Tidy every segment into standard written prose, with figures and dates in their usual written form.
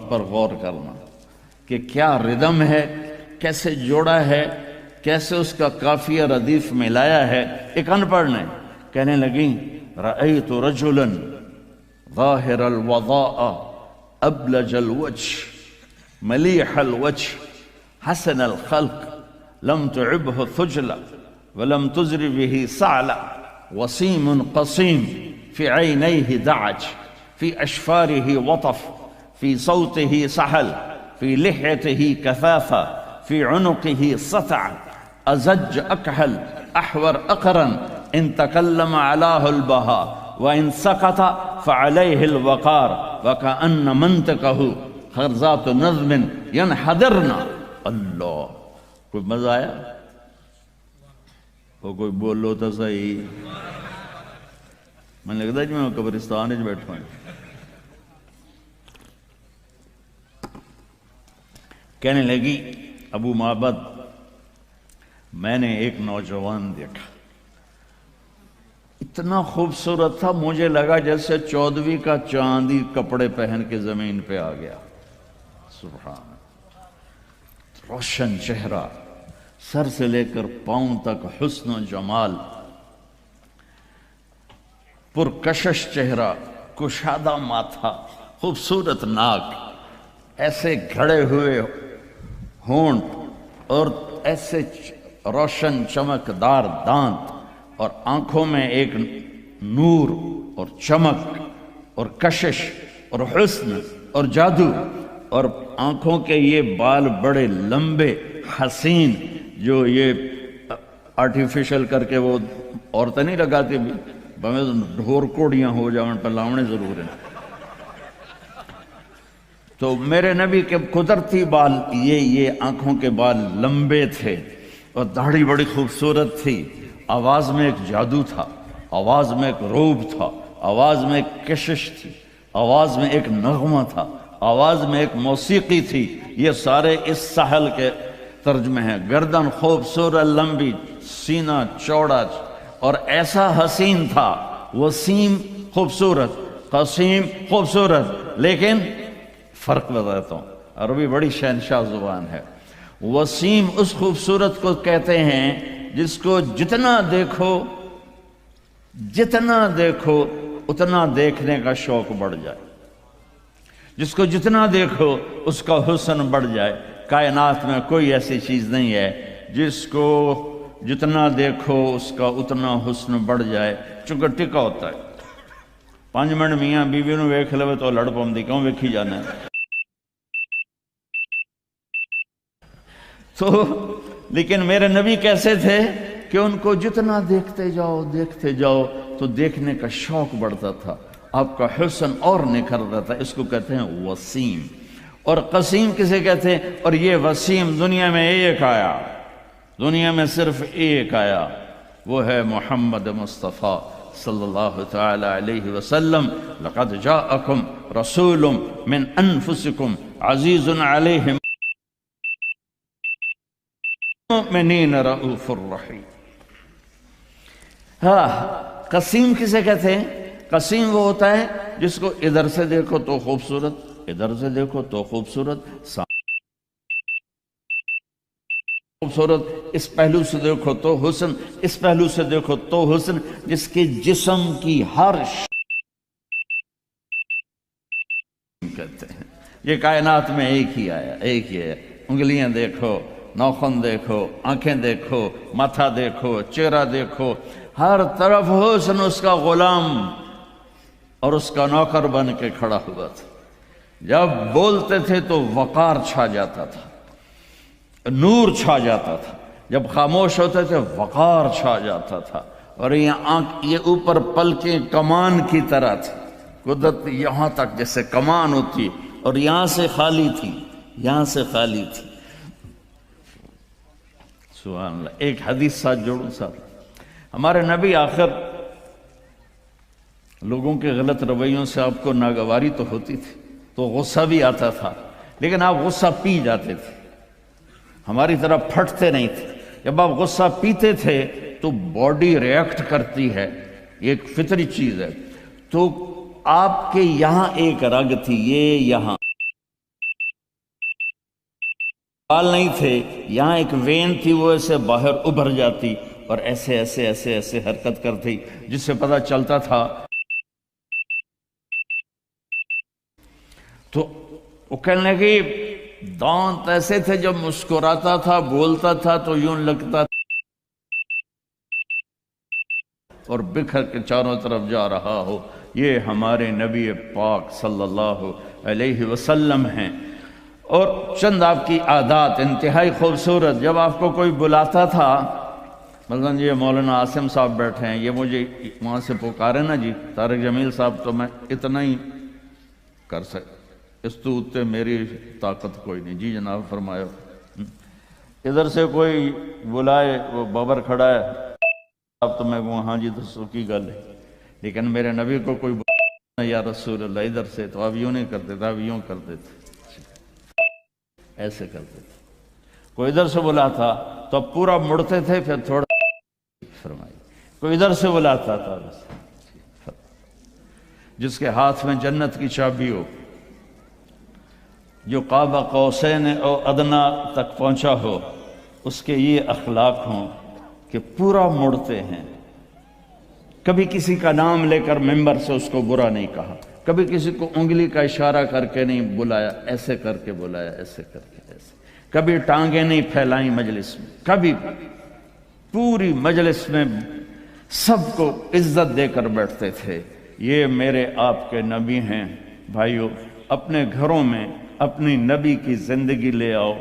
پر غور کرنا کہ کیا ردم ہے، کیسے جوڑا ہے، کیسے اس کا قافیہ ردیف ملایا ہے۔ ایک ان پڑھ نے کہنے لگیں رأیت رجلا ظاہر الوضاء ابلج الوجه ملیح الوجه حسن الخلق لم تعبه ثجلا ولم تزر به صعلا وسيم قصيم في عينيه دعج في أشفاره وطف في صوته سحل في لحيته كثافة في عنقه سطع أزج أكحل أحور أقرن إن تكلم علاه البهاء وإن سقط فعليه الوقار وكأن منطقه خرزات نظم ينحدرنا۔ اللہ، کوئی مزہ آیا؟ وہ کوئی بولو تو صحیح، میں لگتا ہے جی میں قبرستان وچ بیٹھا ہوں۔ کہنے لگی ابو معبد میں نے ایک نوجوان دیکھا، اتنا خوبصورت تھا مجھے لگا جیسے 14ویں کا چاندی کپڑے پہن کے زمین پہ آ گیا۔ سبحان اللہ، روشن چہرہ، سر سے لے کر پاؤں تک حسن و جمال، پرکشش چہرہ، کشادہ ماتھا، خوبصورت ناک، ایسے گھڑے ہوئے ہونٹ اور ایسے روشن چمکدار دانت، اور آنکھوں میں ایک نور اور چمک اور کشش اور حسن اور جادو، اور آنکھوں کے یہ بال بڑے لمبے حسین، جو یہ آرٹیفیشل کر کے وہ عورتیں نہیں لگاتی بھی، بہمیں ڈھور کوڑیاں ہو جاؤں پر لاؤنے ضرور ہیں۔ تو میرے نبی کے قدرتی بال یہ آنکھوں کے بال لمبے تھے، اور داڑھی بڑی خوبصورت تھی، آواز میں ایک جادو تھا، آواز میں ایک روب تھا، آواز میں ایک کشش تھی، آواز میں ایک نغمہ تھا، آواز میں ایک موسیقی تھی۔ یہ سارے اس ساحل کے ترجمے ہیں۔ گردن خوبصورت لمبی، سینہ چوڑا، اور ایسا حسین تھا، وسیم خوبصورت، قسیم خوبصورت۔ لیکن فرق بتاتا ہوں، عربی بڑی شہنشاہ زبان ہے۔ وسیم اس خوبصورت کو کہتے ہیں جس کو جتنا دیکھو اتنا دیکھنے کا شوق بڑھ جائے، جس کو جتنا دیکھو اس کا حسن بڑھ جائے۔ کائنات میں کوئی ایسی چیز نہیں ہے جس کو جتنا دیکھو اس کا اتنا حسن بڑھ جائے، چونکہ ٹکا ہوتا ہے۔ 5 منٹ میاں بیوی نو ویکھ لوے تو لڑ پاؤندی، کیوں ویکھی جانا ہے؟ تو لیکن میرے نبی کیسے تھے کہ ان کو جتنا دیکھتے جاؤ تو دیکھنے کا شوق بڑھتا تھا، آپ کا حسن اور نکھرتا تھا۔ اس کو کہتے ہیں وسیم۔ اور قسیم کسے کہتے ہیں؟ اور یہ وسیم دنیا میں ایک آیا، دنیا میں صرف ایک آیا، وہ ہے محمد مصطفیٰ صلی اللہ تعالی علیہ وسلم۔ لقد جاءکم رسول من انفسکم عزیز علیہ المؤمنین رؤوف الرحیم۔ ہاں، قسیم کسے کہتے ہیں؟ قسیم وہ ہوتا ہے جس کو ادھر سے دیکھو تو خوبصورت، ادھر سے دیکھو تو خوبصورت، خوبصورت، اس پہلو سے دیکھو تو حسن، اس پہلو سے دیکھو تو حسن، جس کے جسم کی ہر کہتے ہیں۔ یہ کائنات میں ایک ہی آیا، ایک ہی ہے۔ انگلیاں دیکھو، ناخن دیکھو، آنکھیں دیکھو، ماتھا دیکھو، چہرہ دیکھو، ہر طرف حسن اس کا غلام اور اس کا نوکر بن کے کھڑا ہوا تھا۔ جب بولتے تھے تو وقار چھا جاتا تھا، نور چھا جاتا تھا، جب خاموش ہوتے تھے وقار چھا جاتا تھا۔ اور یہ اوپر پلکیں کمان کی طرح تھی، قدرت یہاں تک جیسے کمان ہوتی، اور یہاں سے خالی تھی، یہاں سے خالی تھی۔ سبحان اللہ۔ ایک حدیث ساتھ جوڑوں ساتھ، ہمارے نبی آخر لوگوں کے غلط رویوں سے آپ کو ناگواری تو ہوتی تھی، تو غصہ بھی آتا تھا، لیکن آپ غصہ پی جاتے تھے، ہماری طرح پھٹتے نہیں تھے۔ جب آپ غصہ پیتے تھے تو باڈی ریئیکٹ کرتی ہے، یہ ایک فطری چیز ہے. تو آپ کے یہاں ایک رگ تھی، یہ یہاں بال نہیں تھے، یہاں ایک وین تھی، وہ ایسے باہر ابھر جاتی اور ایسے ایسے ایسے ایسے حرکت کرتی، جس سے پتہ چلتا تھا. تو وہ کہنے لگی دانت ایسے تھے، جب مسکراتا تھا بولتا تھا تو یوں لگتا تھا اور بکھر کے چاروں طرف جا رہا ہو. یہ ہمارے نبی پاک صلی اللہ علیہ وسلم ہیں. اور چند آپ کی عادات انتہائی خوبصورت. جب آپ کو کوئی بلاتا تھا، مثلا یہ مولانا عاصم صاحب بیٹھے ہیں، یہ مجھے وہاں سے پکارے نا جی طارق جمیل صاحب، تو میں اتنا ہی کر سکتا، اس تو اتے میری طاقت کوئی نہیں. جی جناب فرمایا. ادھر سے کوئی بلائے، وہ بابر کھڑا ہے اب تو میں کہوں ہاں جی تو کی گل ہے، لیکن میرے نبی کو کوئی بلانا یا رسول اللہ ادھر سے، تو آپ یوں نہیں کرتے تھے، آپ یوں کرتے تھے، ایسے کرتے تھے. کوئی ادھر سے بلاتا تو اب پورا مڑتے تھے، پھر تھوڑا فرمائی. کوئی ادھر سے بلاتا تھا، جس کے ہاتھ میں جنت کی چابی ہو، جو قاب قوسین او ادنا تک پہنچا ہو، اس کے یہ اخلاق ہوں کہ پورا مڑتے ہیں. کبھی کسی کا نام لے کر ممبر سے اس کو برا نہیں کہا، کبھی کسی کو انگلی کا اشارہ کر کے نہیں بلایا، ایسے کر کے بلایا، ایسے کر کے ایسے. کبھی ٹانگیں نہیں پھیلائیں مجلس میں، کبھی پوری مجلس میں سب کو عزت دے کر بیٹھتے تھے. یہ میرے آپ کے نبی ہیں. بھائیو، اپنے گھروں میں اپنی نبی کی زندگی لے آؤ،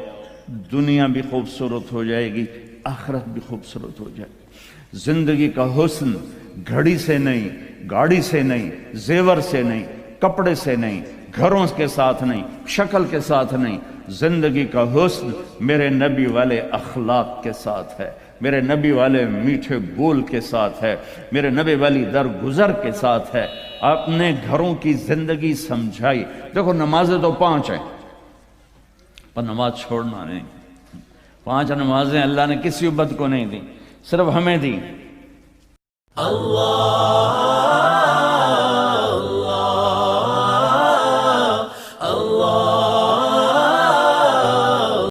دنیا بھی خوبصورت ہو جائے گی، آخرت بھی خوبصورت ہو جائے گی. زندگی کا حسن گھڑی سے نہیں، گاڑی سے نہیں، زیور سے نہیں، کپڑے سے نہیں، گھروں کے ساتھ نہیں، شکل کے ساتھ نہیں. زندگی کا حسن میرے نبی والے اخلاق کے ساتھ ہے، میرے نبی والے میٹھے بول کے ساتھ ہے، میرے نبی والی درگزر کے ساتھ ہے. اپنے گھروں کی زندگی سمجھائی. دیکھو نمازیں تو 5 ہیں، پر نماز چھوڑنا نہیں. 5 نمازیں اللہ نے کسی امت کو نہیں دی، صرف ہمیں دی. اللہ